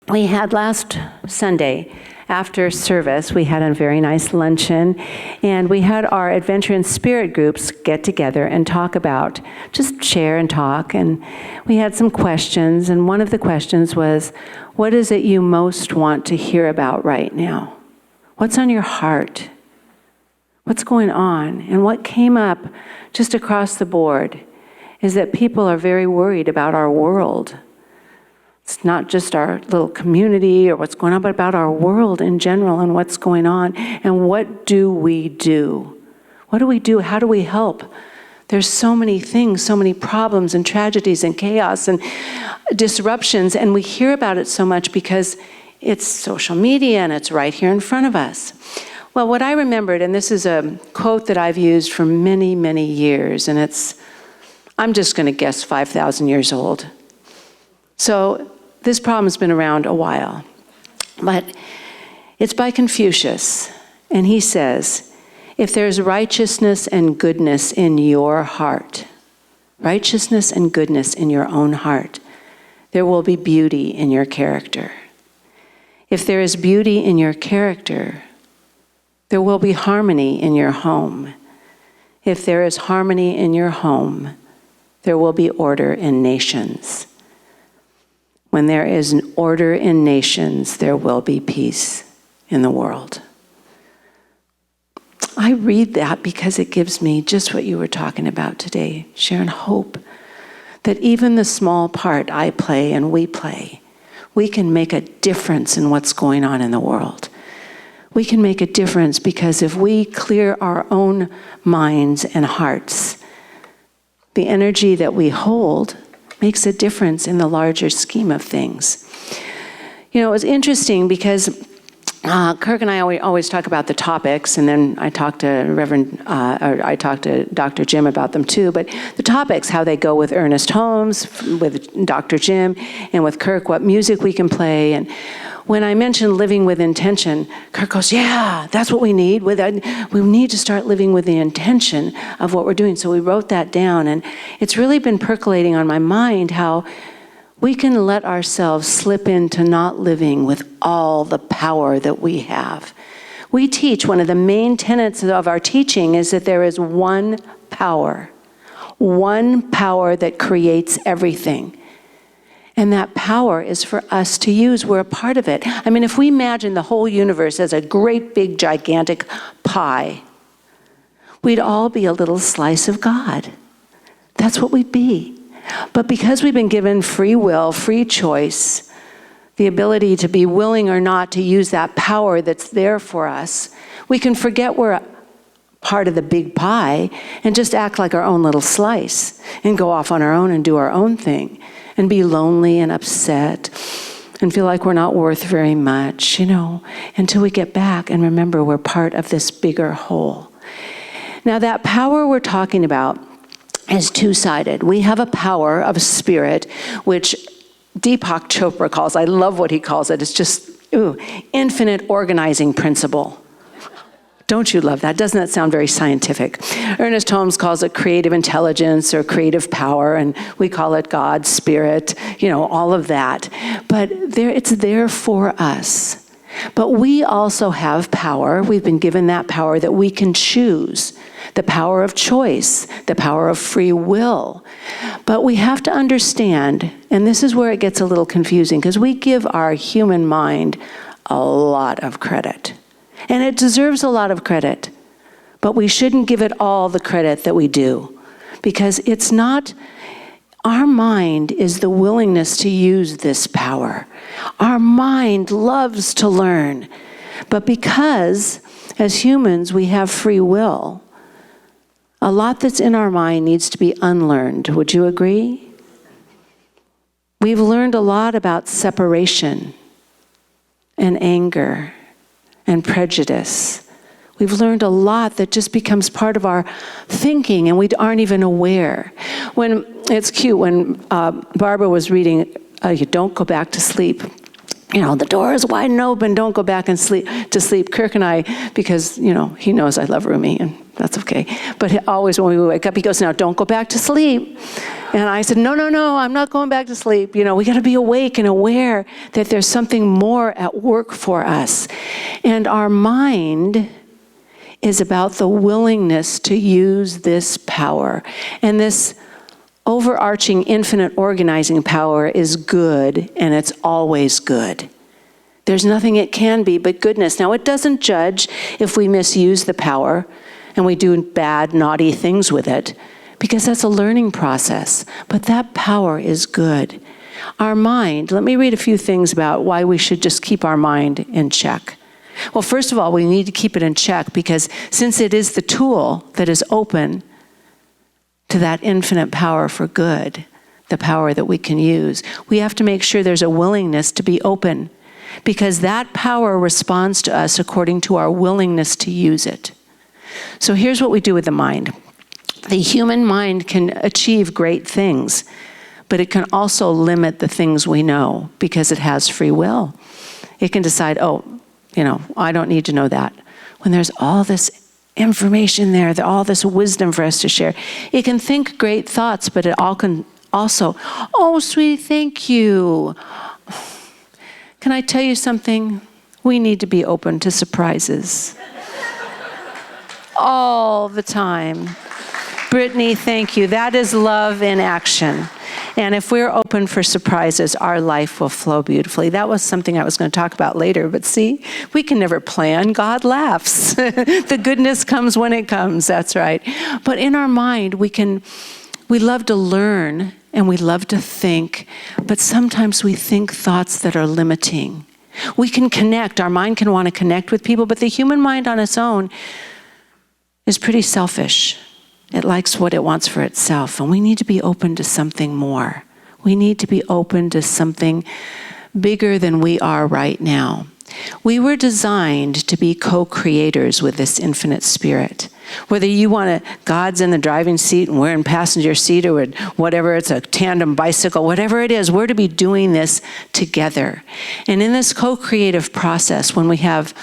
we had last Sunday, after service, we had a very nice luncheon, and we had our Adventure in Spirit groups get together and talk about, just share and talk, and we had some questions, and one of the questions was, what is it you most want to hear about right now? What's on your heart? What's going on? And what came up just across the board is that people are very worried about our world. It's not just our little community or what's going on, but about our world in general and what's going on. And what do we do? What do we do? How do we help? There's so many things, so many problems and tragedies and chaos and disruptions, and we hear about it so much because it's social media and it's right here in front of us. Well, what I remembered, and this is a quote that I've used for many, many years, and I'm just going to guess 5,000 years old. So this problem's been around a while, but it's by Confucius, and he says, if there's righteousness and goodness in your heart, righteousness and goodness in your own heart, there will be beauty in your character. If there is beauty in your character, there will be harmony in your home. If there is harmony in your home, there will be order in nations. When there is an order in nations, there will be peace in the world. I read that because it gives me just what you were talking about today, Sharon, hope that even the small part I play and we play, we can make a difference in what's going on in the world. We can make a difference because if we clear our own minds and hearts, the energy that we hold makes a difference in the larger scheme of things. You know, it was interesting because Kirk and I always talk about the topics, and then I talk to Dr. Jim about them too, but the topics, how they go with Ernest Holmes, with Dr. Jim, and with Kirk, what music we can play. And when I mentioned living with intention, Kirk goes, yeah, that's what we need. We need to start living with the intention of what we're doing. So we wrote that down, and it's really been percolating on my mind how we can let ourselves slip into not living with all the power that we have. We teach, one of the main tenets of our teaching is that there is one power that creates everything. And that power is for us to use. We're a part of it. I mean, if we imagine the whole universe as a great big gigantic pie, we'd all be a little slice of God. That's what we'd be. But because we've been given free will, free choice, the ability to be willing or not to use that power that's there for us, we can forget we're part of the big pie and just act like our own little slice and go off on our own and do our own thing and be lonely and upset and feel like we're not worth very much, until we get back and remember we're part of this bigger whole. Now, that power we're talking about is two-sided. We have a power of spirit, which Deepak Chopra calls, I love what he calls it, it's just, infinite organizing principle. Don't you love that? Doesn't that sound very scientific? Ernest Holmes calls it creative intelligence or creative power, and we call it God, spirit, all of that. But it's there for us. But we also have power. We've been given that power that we can choose. The power of choice, the power of free will. But we have to understand, and this is where it gets a little confusing, because we give our human mind a lot of credit. And it deserves a lot of credit. But we shouldn't give it all the credit that we do. Because it's not, our mind is the willingness to use this power. Our mind loves to learn. But because, as humans, we have free will, a lot that's in our mind needs to be unlearned. Would you agree? We've learned a lot about separation and anger and prejudice. We've learned a lot that just becomes part of our thinking and we aren't even aware. It's cute, when Barbara was reading, you don't go back to sleep. The door is wide open, don't go back and to sleep. Kirk and I, because, he knows I love Rumi, and That's okay. But always when we wake up, he goes, now don't go back to sleep. And I said, no, I'm not going back to sleep. We got to be awake and aware that there's something more at work for us. And our mind is about the willingness to use this power. And this overarching infinite organizing power is good, and it's always good. There's nothing it can be but goodness. Now, it doesn't judge if we misuse the power and we do bad, naughty things with it, because that's a learning process. But that power is good. Our mind, let me read a few things about why we should just keep our mind in check. Well, first of all, we need to keep it in check because since it is the tool that is open to that infinite power for good, the power that we can use, we have to make sure there's a willingness to be open, because that power responds to us according to our willingness to use it. So here's what we do with the mind. The human mind can achieve great things, but it can also limit the things we know because it has free will. It can decide, I don't need to know that. When there's all this information there, all this wisdom for us to share. It can think great thoughts, but it all can also, oh, sweetie, thank you. Can I tell you something? We need to be open to surprises. All the time. Brittany, thank you. That is love in action. And if we're open for surprises, our life will flow beautifully. That was something I was going to talk about later, but see, we can never plan. God laughs. The goodness comes when it comes, that's right. But in our mind, we love to learn and we love to think, but sometimes we think thoughts that are limiting. We can connect. Our mind can want to connect with people, but the human mind on its own is pretty selfish. It likes what it wants for itself, and we need to be open to something more. We need to be open to something bigger than we are right now. We were designed to be co-creators with this infinite spirit. Whether you want to, God's in the driving seat and we're in passenger seat, or whatever, it's a tandem bicycle, whatever it is, we're to be doing this together. And in this co-creative process, when we have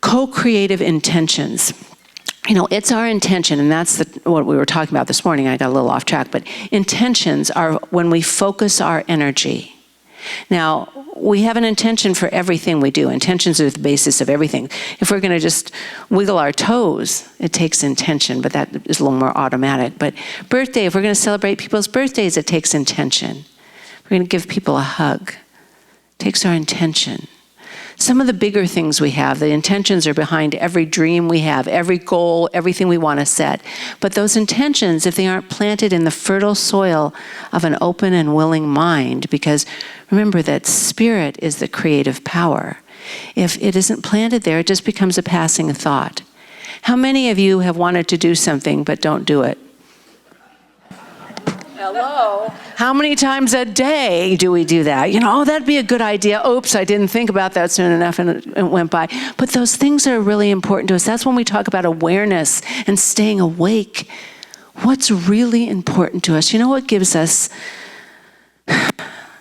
co-creative intentions, it's our intention, and that's what we were talking about this morning. I got a little off track, but intentions are when we focus our energy. Now, we have an intention for everything we do. Intentions are the basis of everything. If we're going to just wiggle our toes, it takes intention, but that is a little more automatic. But birthday, if we're going to celebrate people's birthdays, it takes intention. If we're going to give people a hug, it takes our intention. Some of the bigger things we have, the intentions are behind every dream we have, every goal, everything we want to set. But those intentions, if they aren't planted in the fertile soil of an open and willing mind, because remember that spirit is the creative power. If it isn't planted there, it just becomes a passing thought. How many of you have wanted to do something but don't do it? Hello. How many times a day do we do that? That'd be a good idea. Oops, I didn't think about that soon enough and it went by. But those things are really important to us. That's when we talk about awareness and staying awake. What's really important to us? What gives us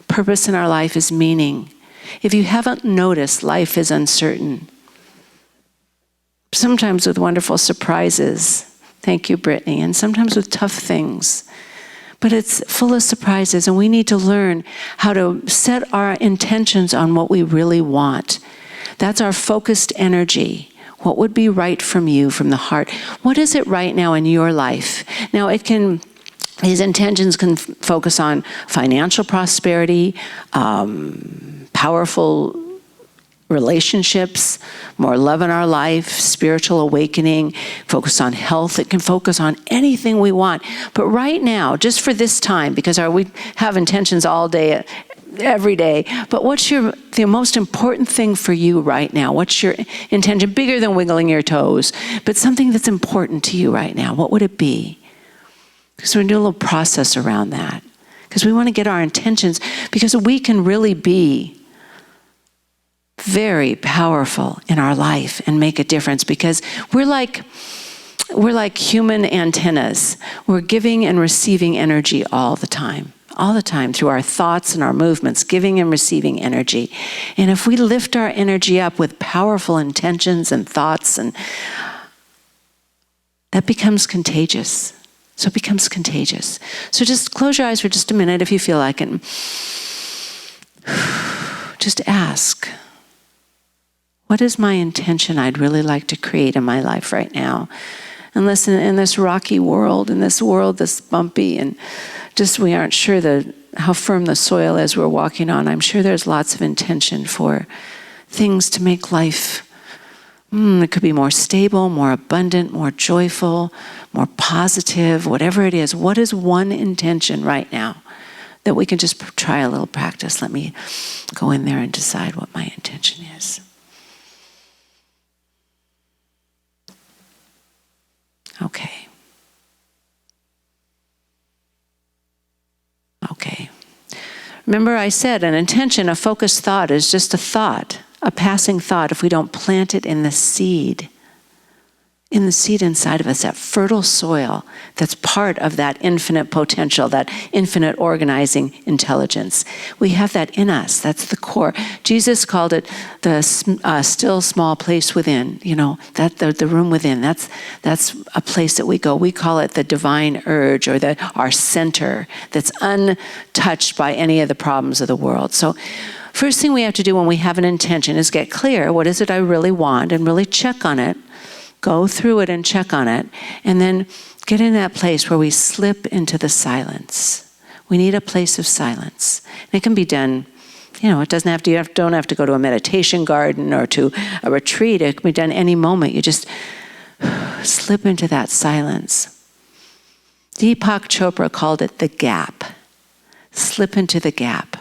purpose in our life is meaning. If you haven't noticed, life is uncertain. Sometimes with wonderful surprises. Thank you, Brittany. And sometimes with tough things. But it's full of surprises, and we need to learn how to set our intentions on what we really want. That's our focused energy. What would be right from you, from the heart? What is it right now in your life? Now, these intentions can focus on financial prosperity, powerful relationships, more love in our life, spiritual awakening, focus on health. It can focus on anything we want. But right now, just for this time, because we have intentions all day, every day, but what's the most important thing for you right now? What's your intention? Bigger than wiggling your toes, but something that's important to you right now. What would it be? Because we're doing a little process around that. Because we want to get our intentions, because we can really be very powerful in our life and make a difference, because we're like human antennas. We're giving and receiving energy all the time through our thoughts and our movements, giving and receiving energy. And if we lift our energy up with powerful intentions and thoughts, and that becomes contagious. So it becomes contagious. So just close your eyes for just a minute if you feel like it. Just ask, what is my intention I'd really like to create in my life right now? And listen, in this rocky world, in this world that's bumpy, and just we aren't sure how firm the soil is we're walking on, I'm sure there's lots of intention for things to make life, it could be more stable, more abundant, more joyful, more positive, whatever it is. What is one intention right now that we can just try a little practice? Let me go in there and decide what my intention is. Okay. Remember I said an intention, a focused thought is just a thought, a passing thought if we don't plant it in the seed inside of us, that fertile soil that's part of that infinite potential, that infinite organizing intelligence. We have that in us. That's the core. Jesus called it the still small place within, that the room within. That's a place that we go. We call it the divine urge, or our center that's untouched by any of the problems of the world. So first thing we have to do when we have an intention is get clear. What is it I really want? And really check on it. Go through it and check on it. And then get in that place where we slip into the silence. We need a place of silence. And it can be done, it doesn't have to, don't have to go to a meditation garden or to a retreat. It can be done any moment. You just slip into that silence. Deepak Chopra called it the gap. Slip into the gap.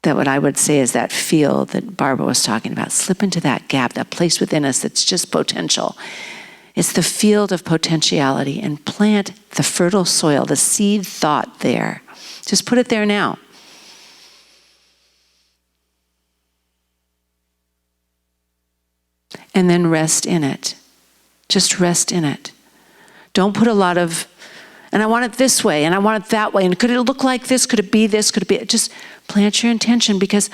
That what I would say is that field that Barbara was talking about. Slip into that gap, that place within us that's just potential. It's the field of potentiality, and plant the fertile soil, the seed thought there. Just put it there now. And then rest in it. Just rest in it. Don't put a lot of, and I want it this way, and I want it that way, and could it look like this? Could it be this? Could it be? Just plant your intention, because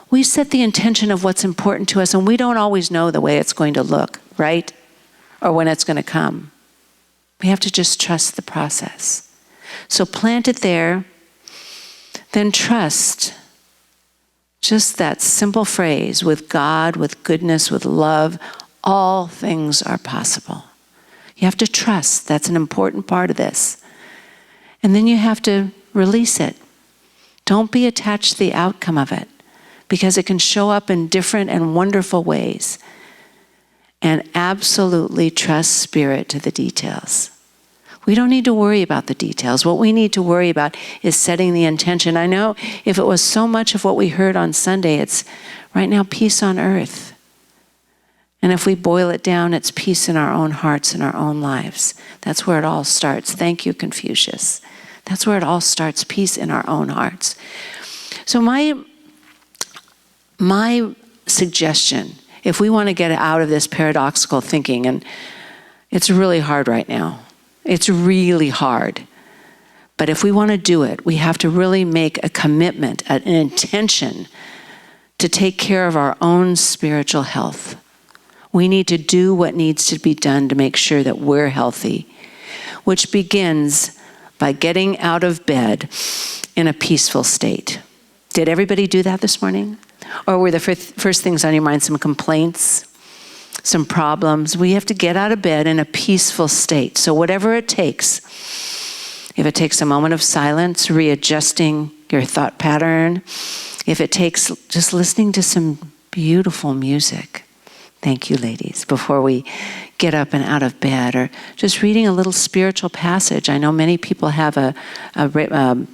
we set the intention of what's important to us, and we don't always know the way it's going to look, right? Or when it's going to come. We have to just trust the process. So plant it there, then trust. Just that simple phrase, with God, with goodness, with love, all things are possible. You have to trust. That's an important part of this. And then you have to release it. Don't be attached to the outcome of it, because it can show up in different and wonderful ways. And absolutely trust Spirit to the details. We don't need to worry about the details. What we need to worry about is setting the intention. I know if it was so much of what we heard on Sunday, it's right now peace on earth. And if we boil it down, it's peace in our own hearts and our own lives. That's where it all starts. Thank you, Confucius. That's where it all starts, peace in our own hearts. So my suggestion, if we want to get out of this paradoxical thinking, and it's really hard right now. It's really hard. But if we want to do it, we have to really make a commitment, an intention to take care of our own spiritual health. We need to do what needs to be done to make sure that we're healthy, which begins by getting out of bed in a peaceful state. Did everybody do that this morning? Or were the first things on your mind some complaints, some problems? We have to get out of bed in a peaceful state. So whatever it takes, if it takes a moment of silence, readjusting your thought pattern, if it takes just listening to some beautiful music. Thank you, ladies, before we get up and out of bed, or just reading a little spiritual passage. I know many people have a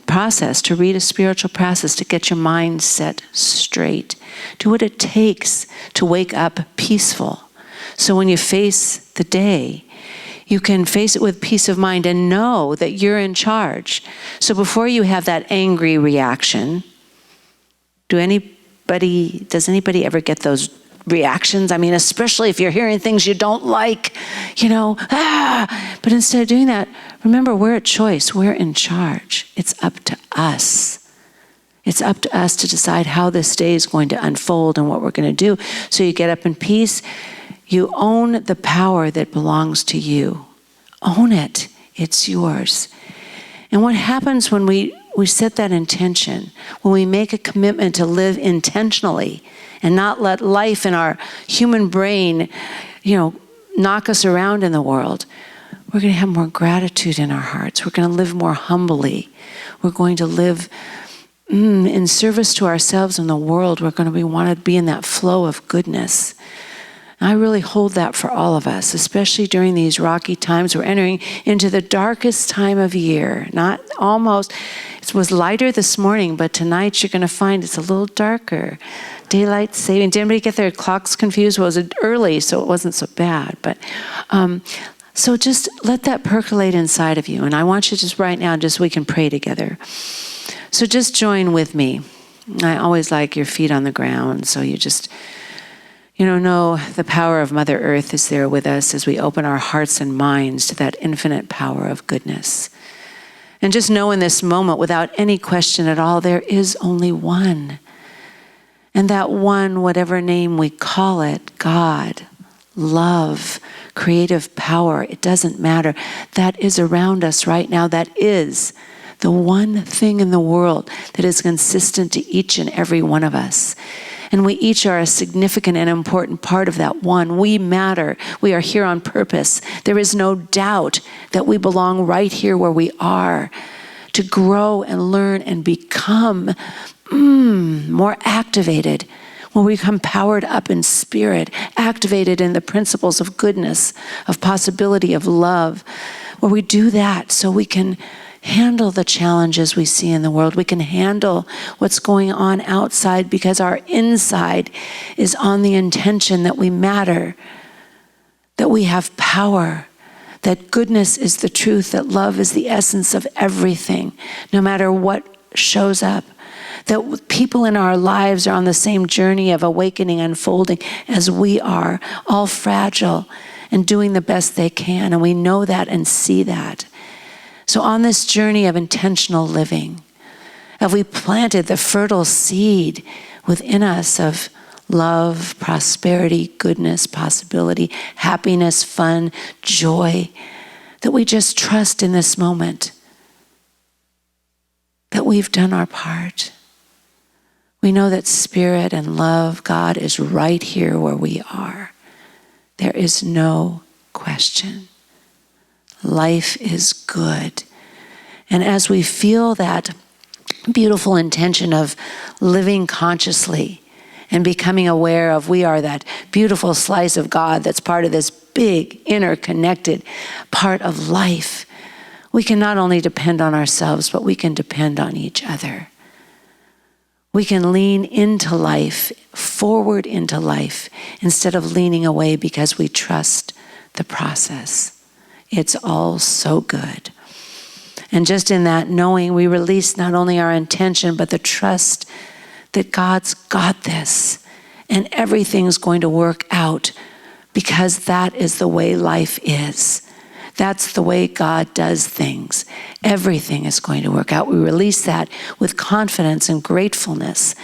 process to read a spiritual process to get your mind set straight. Do what it takes to wake up peaceful. So when you face the day, you can face it with peace of mind and know that you're in charge. So before you have that angry reaction, does anybody ever get those reactions? I mean, especially if you're hearing things you don't like, But instead of doing that, remember, we're at choice. We're in charge. It's up to us. It's up to us to decide how this day is going to unfold and what we're going to do. So you get up in peace. You own the power that belongs to you. Own it. It's yours. And what happens when we set that intention, when we make a commitment to live intentionally and not let life in our human brain, knock us around in the world, we're going to have more gratitude in our hearts. We're going to live more humbly. We're going to live in service to ourselves and the world. We're going to want to be in that flow of goodness. And I really hold that for all of us, especially during these rocky times. We're entering into the darkest time of year. It was lighter this morning, but tonight you're going to find it's a little darker. Daylight saving. Did anybody get their clocks confused? Well, it was early, so it wasn't so bad. But so just let that percolate inside of you. And I want you just right now, we can pray together. So just join with me. I always like your feet on the ground. So you just, know the power of Mother Earth is there with us as we open our hearts and minds to that infinite power of goodness. And just know in this moment, without any question at all, there is only one. And that one, whatever name we call it, God, love, creative power, it doesn't matter. That is around us right now. That is the one thing in the world that is consistent to each and every one of us. And we each are a significant and important part of that one. We matter. We are here on purpose. There is no doubt that we belong right here where we are to grow and learn and become more activated. When we become powered up in spirit, activated in the principles of goodness, of possibility, of love, where we do that so we can handle the challenges we see in the world. We can handle what's going on outside because our inside is on the intention that we matter, that we have power, that goodness is the truth, that love is the essence of everything, no matter what shows up. That people in our lives are on the same journey of awakening, unfolding as we are, all fragile and doing the best they can. And we know that and see that. So on this journey of intentional living, have we planted the fertile seed within us of love, prosperity, goodness, possibility, happiness, fun, joy, that we just trust in this moment that we've done our part. We know that spirit and love, God is right here where we are. There is no question. Life is good. And as we feel that beautiful intention of living consciously and becoming aware of we are that beautiful slice of God that's part of this big, interconnected part of life, we can not only depend on ourselves, but we can depend on each other. We can lean into life, forward into life, instead of leaning away because we trust the process. It's all so good. And just in that knowing, we release not only our intention, but the trust that God's got this and everything's going to work out because that is the way life is. That's the way God does things. Everything is going to work out. We release that with confidence and gratefulness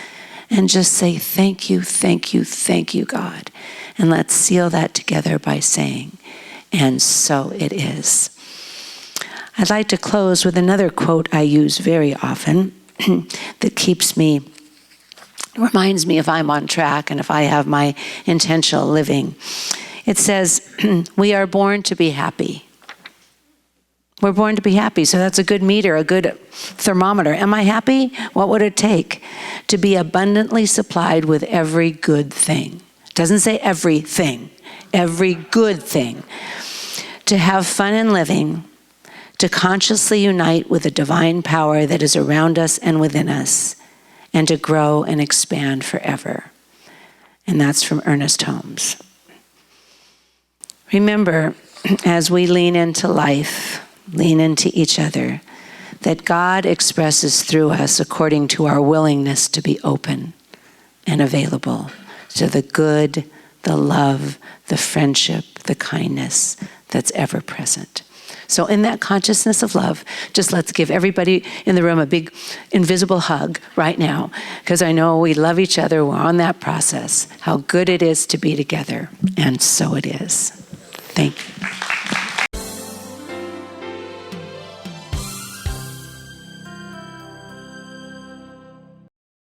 and just say, thank you, thank you, thank you, God. And let's seal that together by saying, and so it is. I'd like to close with another quote I use very often that reminds me if I'm on track and if I have my intentional living. It says, we are born to be happy. We're born to be happy, so that's a good meter, a good thermometer. Am I happy? What would it take? To be abundantly supplied with every good thing. It doesn't say everything, every good thing. To have fun in living, to consciously unite with the divine power that is around us and within us, and to grow and expand forever. And that's from Ernest Holmes. Remember, as we lean into life, lean into each other, that God expresses through us according to our willingness to be open and available to the good, the love, the friendship, the kindness that's ever present. So in that consciousness of love, just let's give everybody in the room a big invisible hug right now, because I know we love each other. We're on that process. How good it is to be together. And so it is. Thank you.